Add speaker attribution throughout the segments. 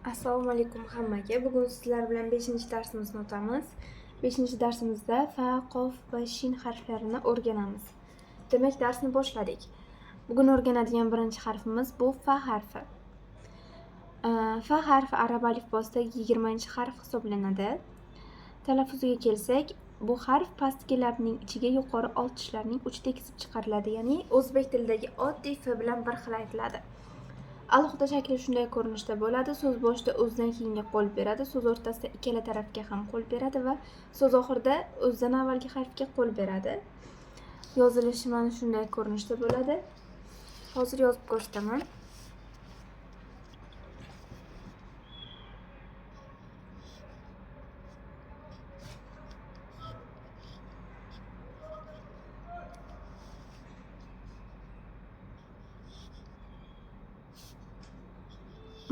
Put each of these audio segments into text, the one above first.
Speaker 1: Assalomu alaykum hammaga. Bugun sizlar bilan 5-darsimizni o'tamiz. 5-darsimizda fa, qof va shin harflarini o'rganamiz. Demak, darsni boshladik. Bugun o'rganadigan birinchi harfimiz bu fa harfi. Fa harfi arab alifbosidagi 20-harf hisoblanadi. Talaffuziga kelsak, bu harf pastki labning ichiga yuqori old tishlarning uchi tekisib chiqariladi, ya'ni o'zbek tilidagi oddiy f bilan bir xil aytiladi. Alohida shakli shunday ko'rinishda bo'ladi. So'z boshida o'zidan keyinga qo'l beradi, so'z o'rtasida ikkala tarafga ham qo'l beradi va so'z oxirida o'zidan avvalgi harfga qo'l beradi. Yozilishi mana shunday ko'rinishda bo'ladi. Hozir yozib ko'rsataman.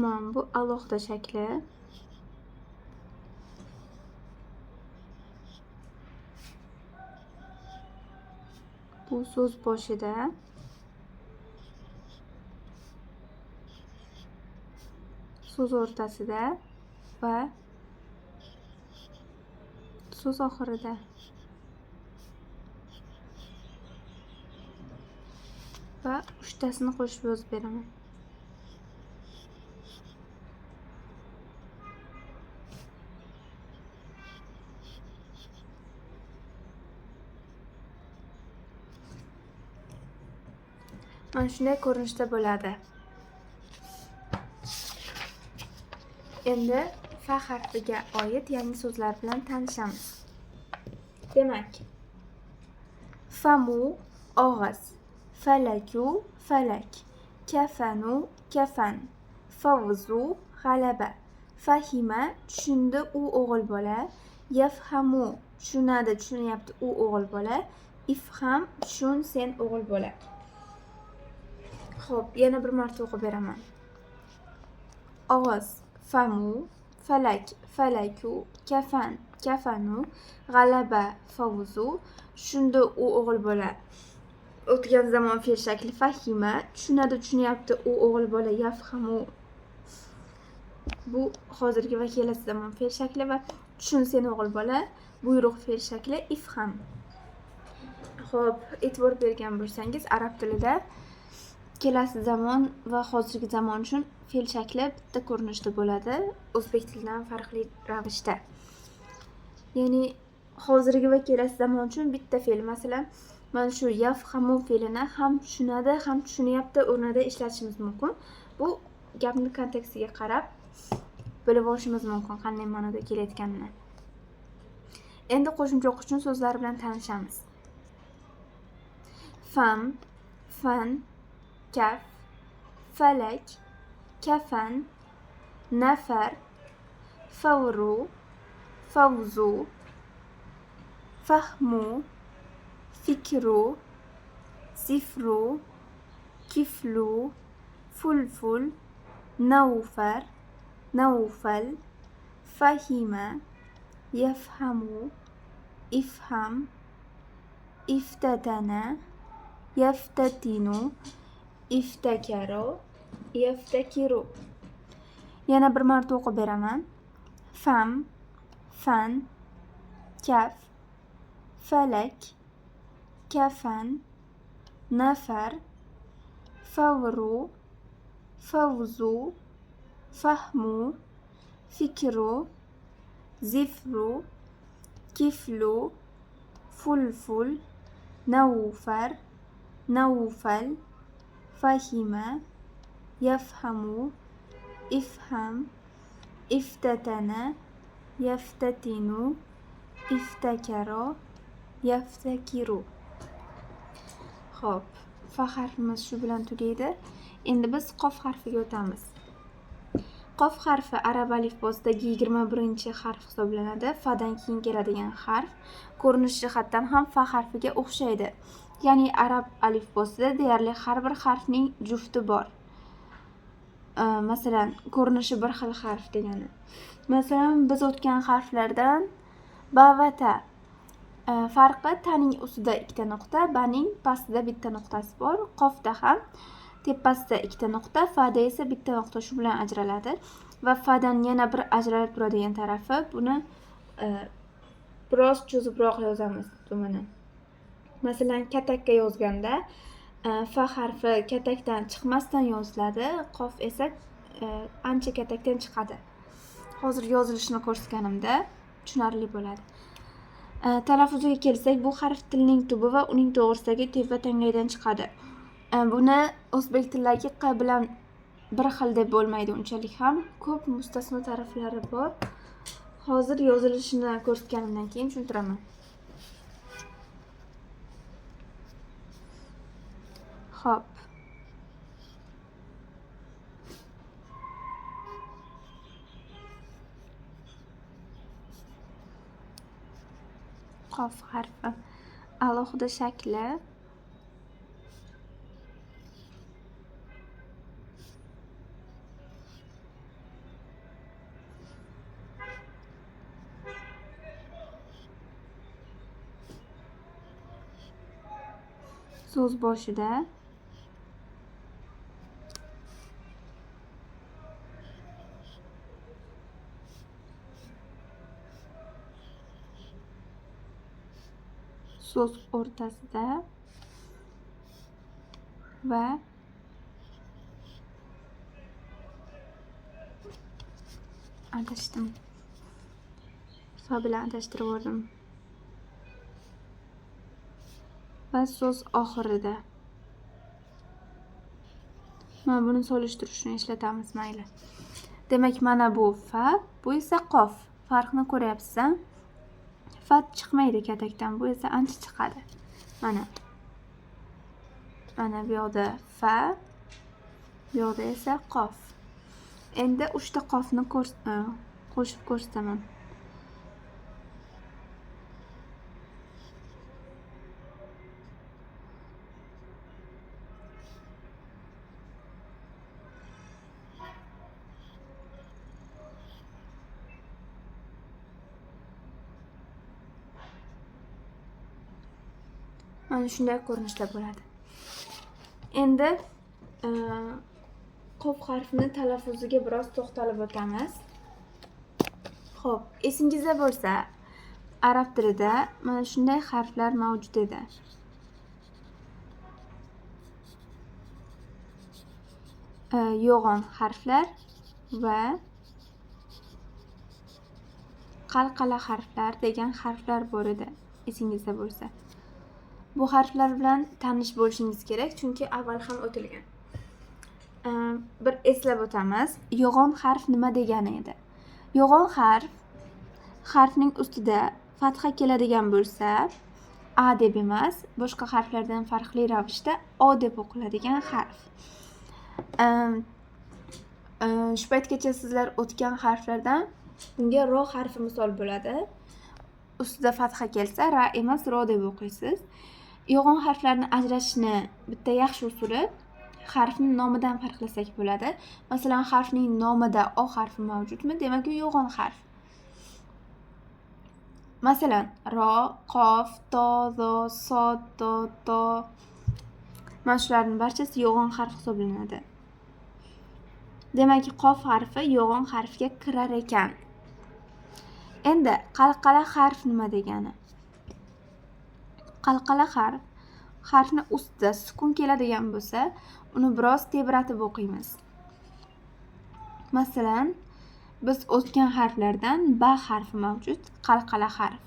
Speaker 1: Mana bu alohida shakli. Bu so'z boshida. So'z o'rtasida va so'z oxirida. Va uchtasini qo'shib yozib beraman. Mana shunday ko'rinishda bo'ladi. Endi fa harfiga oid yangi so'zlar bilan tanishamiz. Demak, famu og'iz, falaku falak, kafanu kafan, favzu g'alaba, fahima tushundi u o'g'il bola, yafhamu tushunadi tushunyapti u o'g'il bola, ifham tushun sen o'g'il bola. Xo'p, yana bir marta o'qib beraman. Og'iz famu, falak falaku, kafan kafanu, g'alaba favzu, tushundi u o'g'il bola. O'tgan zamon fe'l shakli fahima, tushunadi tushunyapti u o'g'il bola, yafhamu bu hozirgi va kelasi zamon fe'l shakli va tushun sen o'g'il bola buyruq fe'l shakli ifham. Xo'p, e'tibor bergan bo'lsangiz, arab tilida kelasi zamon va hozirgi zamon uchun fe'l shakli bitta ko'rinishda bo'ladi, o'zbek tilidan farqli ravishda. Ya'ni hozirgi va kelasi zamon uchun bitta fe'l, masalan, mana shu yafhamu fe'lini ham tushunadi, ham tushunyapti o'rnida ishlatishimiz mumkin. Bu gapni kontekstiga qarab bilib olishimiz mumkin qanday ma'noda kelayotganini. Endi qo'shimcha o'qish uchun so'zlar bilan tanishamiz. Fam, fan, kaf, falak, kafan, nafar, favru, favzu, fahmu, fikru, zifru, kiflu, fulful, naufar, naufal, fahima, yafhamu, ifham, iftatana, yaftatinu, iftakaru, yaftakiru. Yana bir marta o'qib beraman. Fam, fan, kaf, falak, kafan, nafar, favru, favzu, fahmu, fikru, zifru, kiflu, fulful, naufar, naufal, fahima, yafhamu, ifham, iftatana, yaftatinu, iftakaru, yaftakiru. Xo'p, fa harfimiz shu bilan tugaydi. Endi biz qof harfiga o'tamiz. Qof harfi arab alifbosidagi 21-harf hisoblanadi. Fadan keyin keladigan harf ko'rinish jihatdan ham fa harfiga o'xshaydi. Ya'ni arab alifbosida deyarli har bir harfning jufti bor. Masalan, ko'rinishi bir xil harf degani. Masalan, biz o'tgan harflardan ba va ta. Farqi taning ustida ikkita nuqta, baning pastida bitta nuqtasi bor. Qofda ham tepasida ikkita nuqta, fada esa bitta nuqta, shu bilan ajraladi. Va fadan yana bir ajralib turadigan tarafi, buni biroz cho'zibroq yozamiz buni. Masalan, katakka yozganda fa harfi katakdan chiqmasdan yoziladi, qof esa ancha katakdan chiqadi. Hozir yozilishini ko'rsatganimda tushunarli bo'ladi. Talaffuziga kelsak, bu harf tilning tubi va uning to'g'risidagi teva tanglaydan chiqadi. Buni o'zbek tilidagi q bilan bir xil deb bo'lmaydi, unchalik ham ko'p mustasno taraflari bor. Hozir yozilishini ko'rsatganimdan keyin tushuntiraman. Xo'p. Qof harfi alohida shakli so'z boshida so'z o'rtasida va adashdim. Fa bilan adashtirib yubordim. Va so'z oxirida. Mana buni solishtirishni ishlatamiz, mayli. Demak, mana bu fa, bu esa qof. Farqni ko'ryapsiz-a? Fa chiqmaydi katakdan, bu esa ancha chiqadi. Mana bu yoqda fa, bu yoqda esa qof. Endi 3 ta qofni qo'shib ko'rsataman. Mana shunday ko'rinishda bo'ladi. Endi qof harfini talaffuziga biroz to'xtalib o'tamiz. Xo'p, esingizda bo'lsa, arab tilida mana shunday harflar mavjud edi. Yo'g'on harflar va qalqala harflar degan harflar bor edi, esingizda bo'lsa. Bu harflar bilan tanish bo'lishingiz kerak, chunki avval ham o'tilgan. Bir eslab o'tamiz. Yo'g'on harf nima degani edi? Yo'g'on harfning ustida fatha keladigan bo'lsa, a deb emas, boshqa harflardan farqli ravishda o deb o'qiladigan harf. Shu paytgacha sizlar o'tgan harflardan bunga ro harfi misol bo'ladi. Ustida fatha kelsa, ra emas, ro deb o'qiysiz. Yo'g'on harflarni ajratishni bitta yaxshi usuli harfning nomidan farqlasak bo'ladi. Masalan, harfning nomida o harfi mavjudmi? Demak, u yo'g'on harf. Masalan, ro, qof, to, zo, sod, to. Mana shularning barchasi yo'g'on harf hisoblanadi. Demak, qof harfi yo'g'on harfga kirar ekan. Endi qalqala harf nima degani? Qalqala harfni ustida sukun keladigan bo'lsa, uni biroz tebratib o'qiymiz. Masalan, biz o'tgan harflardan ba harfi mavjud, qalqala harf.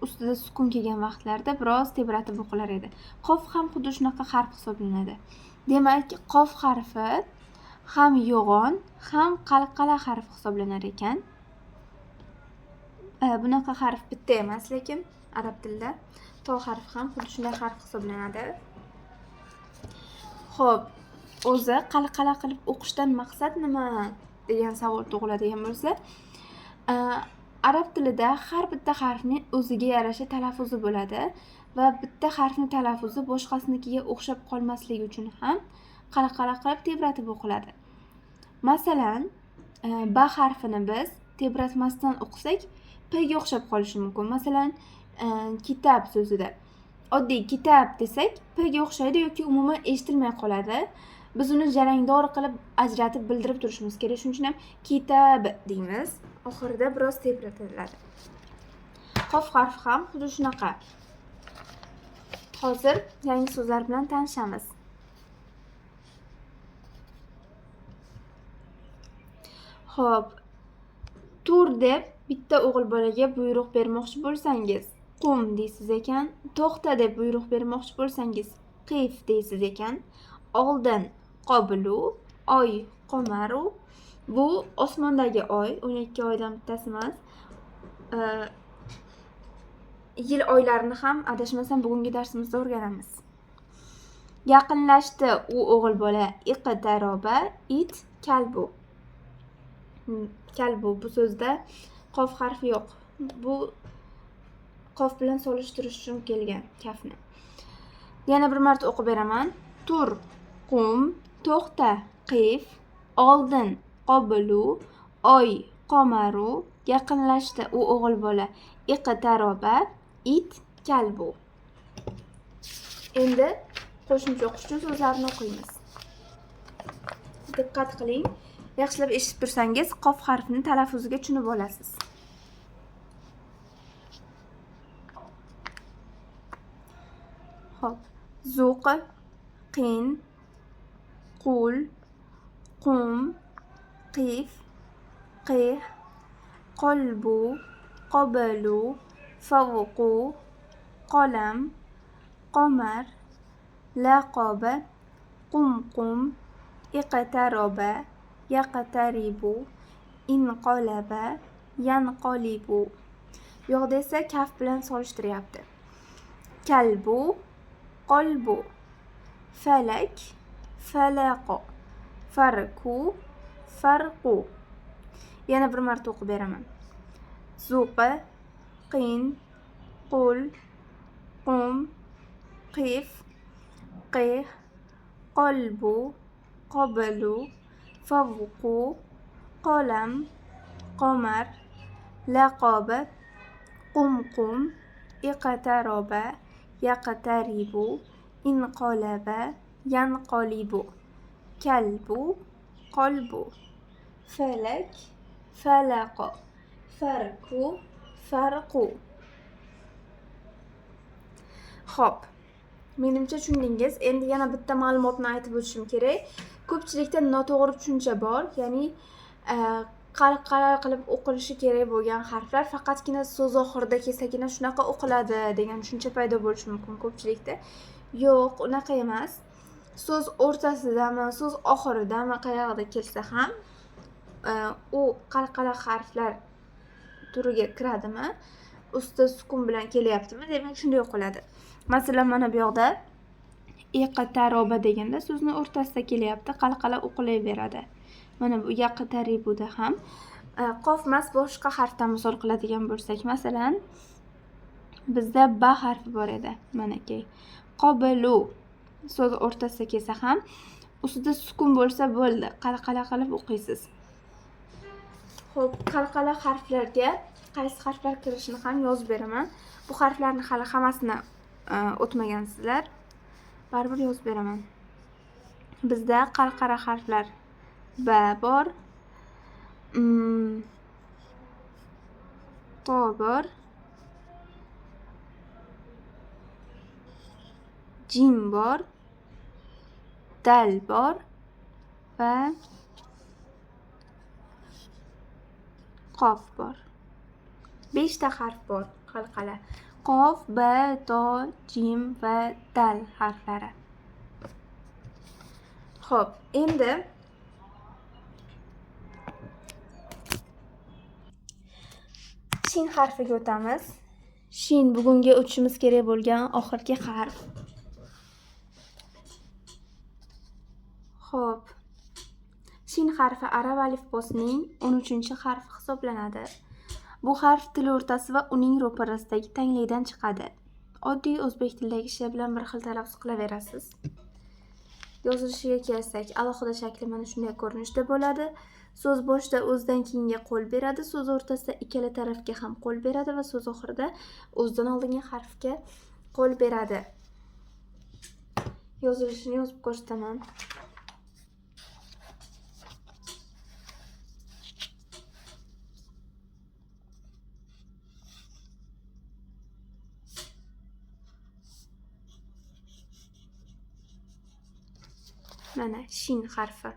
Speaker 1: Ustida sukun kelgan vaqtlarda biroz tebratib o'qilar edi. Qof ham xuddi shunaqa harf hisoblanadi. Demak, qof harfi ham yo'g'on, ham qalqala harf hisoblanar ekan. Bunaqa harf bitta emas, lekin arab tilida to harfi ham xuddi shunday harf hisoblanadi. Xo'p, o'zi qalqala qilib o'qishdan maqsad nima degan savol tug'iladigan bo'lsa, arab tilida har bitta harfning o'ziga yarasha talaffuzi bo'ladi va bitta harfning talaffuzi boshqasinikiga o'xshab qolmasligi uchun ham qalqala qilib tebratib o'qiladi. Masalan, ba harfini biz tebratmasdan o'qisak, p ga o'xshab qolishi mumkin. Masalan, kitob so'zida oddiy kitob desak, p ga o'xshaydi yoki umuman eshitilmay qoladi. biz uni jarangdor qilib ajratib bildirib turishimiz kerak. Shuning uchun ham kitob deymiz. Oxirida biroz tebratiladi. Qof harfi ham xuddi shunaqa. Hozir yangi so'zlar bilan tanishamiz. Xo'p, tur deb bitta o'g'il bolaga buyruq bermoqchi bo'lsangiz, qum deysiz ekan. To'xta deb buyruq bermoqchi bo'lsangiz, qif deysiz ekan. Oldin qobilu, oy qomaru. Bu osmondagi oy, 12 oydan bittasi emas. Yil oylarini ham adashmasam bugungi darsimizda o'rganamiz. Yaqinlashdi u o'g'il bola, iqtaroba, it kalbu. Kalbu bu so'zda qof harfi yo'q. Bu qof bilan solishtirish uchun kelgan kafni. Yana bir marta o'qib beraman. Tur, qum, to'xta, qif, oldin qobilu, oy qomaru, yaqinlashdi u o'g'il bola, iqtaroba, it kalbu. Endi qo'shimcha o'qish uchun so'zlarni o'qiymiz. Diqqat qiling. Yaxshilab eshitib tursangiz, qof harfini talaffuziga tushunib olasiz. Xo'p. Zuq, qin, qul, qum, qif, qih, qolbu, qobalu, favqu, qolam, qomar, laqoba, qumqum, iqtaroba, yaqtaribu, inqolaba, yanqolibu. Bu yoqda esa kaf bilan solishtiryapti. Kalbu, qolbu, falak, falaqo, farqu, farqu. Yana bir marta o'qib beraman. Zuqa, qin, qul, qum, qif, qih, qolbu, qobalu, favqu, qolam, qomar, laqoba, qumqum, iqtaroba, yaqtaribu, inqolaba, yanqolibu. Kalbu, qolbu, falak, falaqo, farqu, farqu. Xo'p. Menimcha tushundingiz. Endi yana bitta ma'lumotni aytib o'tishim kerak. Ko'pchilikda noto'g'ri tushuncha bor, ya'ni qalqala qilib o'qilishi kerak bo'lgan harflar faqatgina so'z oxirida kelsagina shunaqa o'qiladi degan tushuncha paydo bo'lishi mumkin ko'pchilikda. Yo'q, unaqa emas. So'z o'rtasidami, so'z oxiridami qayerda kelsa ham u qalqala harflar turiga kiradimi, ustida sukun bilan kelyaptimi, demak shunday o'qiladi. Masalan, mana bu yoqda iqtaroba deganda so'zni o'rtasida kelyapti, qalqala o'qilaveradi. Mana bu yaqtaribuda ham qof emas boshqa harfdan misol qiladigan bo'lsak, masalan, bizda ba harfi bor edi. Manaki qobilu so'z o'rtasida kelsa ham ustida sukun bo'lsa bo'ldi, qalqala qilib o'qiysiz. Xo'p, qalqala harflarga qaysi harflar kirishini ham yozib beraman. Bu harflarni hali hammasini o'tmagansizlar. Baribir yozib beraman. Bizda qalqala harflar ba bor, to bor, jim bor, dal bor va qof bor. 5 ta harf bor qalqala. Qof, ba, to, jim va dal harflari. Xo'p, endi shin harfiga o'tamiz. Shin bugungi o'tishimiz kerak bo'lgan oxirgi harf. Xo'p. Shin harfi arab alifbosining 13-harfi hisoblanadi. Bu harf til o'rtasi va uning ro'parasidagi tanglikdan chiqadi. Oddiy o'zbek tilidagi ishlar bilan bir xil talaffuz qilaverasiz. Yozilishiga kelsak, alohida shakli mana shunday ko'rinishda bo'ladi. So'z boshida o'zidan keyinga qo'l beradi, so'z o'rtasida ikkala tarafga ham qo'l beradi va so'z oxirida o'zidan oldingi harfga qo'l beradi. Yozilishini yozib ko'rsataman. Mana shin harfi.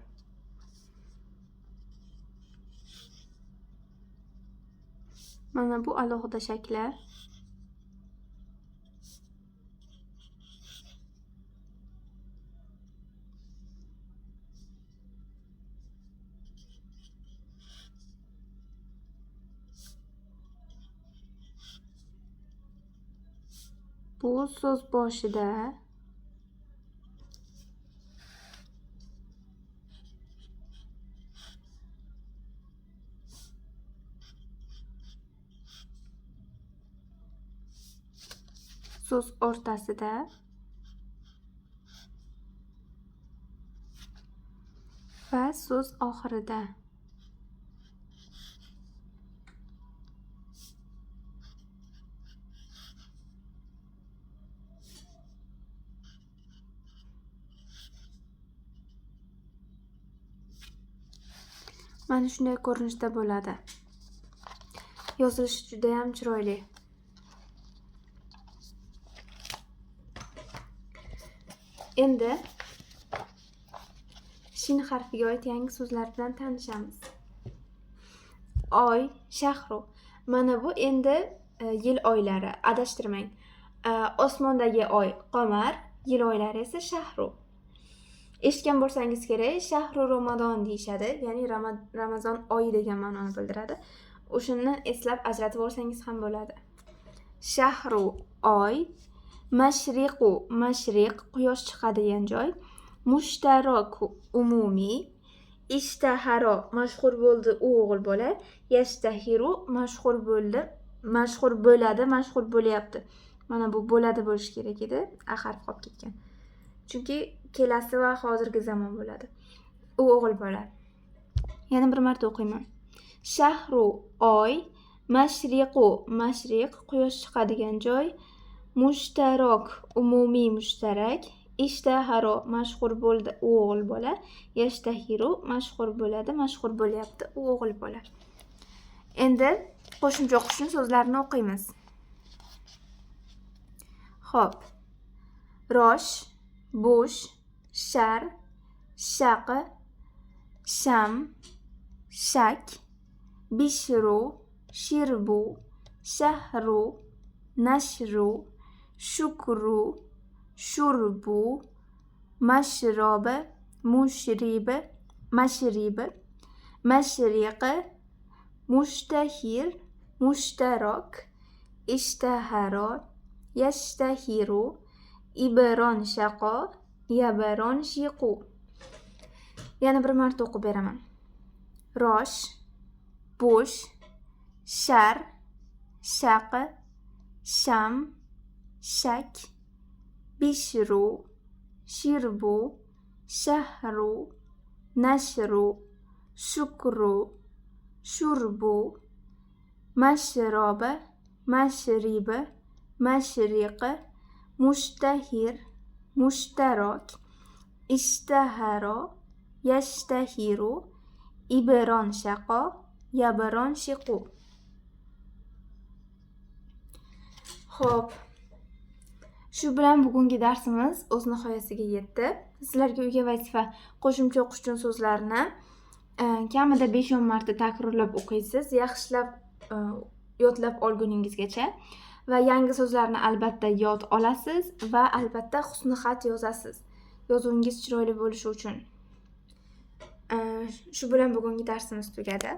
Speaker 1: Mana bu alohida shakli. Bu so'z boshida so'z o'rtasida va so'z oxirida. Mana shunday ko'rinishda bo'ladi. Yozilishi juda ham chiroyli. Endi shin harfiga oid yangi so'zlar bilan tanishamiz. Oy, shahru. Mana bu endi yil oylari. Adashtirmang. Osmondagi oy qamar, yil oylari esa shahru. Eshitgan bo'lsangiz kerak, shahru Ramadan deyishadi, ya'ni Ramazon oyi degan ma'noni bildiradi. O'shani eslab ajratib olsangiz ham bo'ladi. Shahru oy, mashriqu mashriq quyosh chiqadigan joy, mushtarak umumiy, ishtaharo mashhur bo'ldi u o'g'il bola, yashtahiru mashhur bo'ldi, mashhur bo'ladi, mashhur bo'lyapti. Mana bu bo'ladi bo'lish kerak edi, a harfi qolib ketgan. Chunki kelasi va hozirgi zamon bo'ladi. U o'g'il bola. Yana bir marta o'qiyman. Shahru oy, mashriqu mashriq quyosh chiqadigan joy, mushtarak umumiy mushtarak, ishtaharo mashhur bo'ldi u o'g'il bola, yashtahiru mashhur bo'ladi, mashhur bo'lyapti u o'g'il bola. Endi qo'shimcha o'qishni so'zlarini o'qiymiz. Xo'p. Rosh, bo'sh, shar, shaq, sham, shak, bishru, shirbu, shahru, nashru, shukru, shurbu, mashrob, mushrib, mashrib, mashriq, mushtahir, mushtarak, ishtaharo, yashtahiru, ibron shaqo, yabron shiqu. Yana bir marta o'qib beraman. Rosh, bo'sh, shar, shaq, sham, shak, bishru, shirbu, shahru, nashru, shukru, shurbu, mashrob, mashrib, mashriq, mushtahir, mushtarak, ishtaharo, yashtahiru, ibron shaqo, yabron shiqu. Xo'p. Shu bilan bugungi darsimiz o'z nihoyasiga yetdi. Sizlarga uyga vazifa qo'shimcha o'qish uchun so'zlarni kamida 5-10 marta takrorlab o'qiysiz, yaxshilab yodlab olguningizgacha va yangi so'zlarni albatta yod olasiz va albatta husnixat yozasiz. Yozuvingiz chiroyli bo'lishi uchun. Shu bilan bugungi darsimiz tugadi.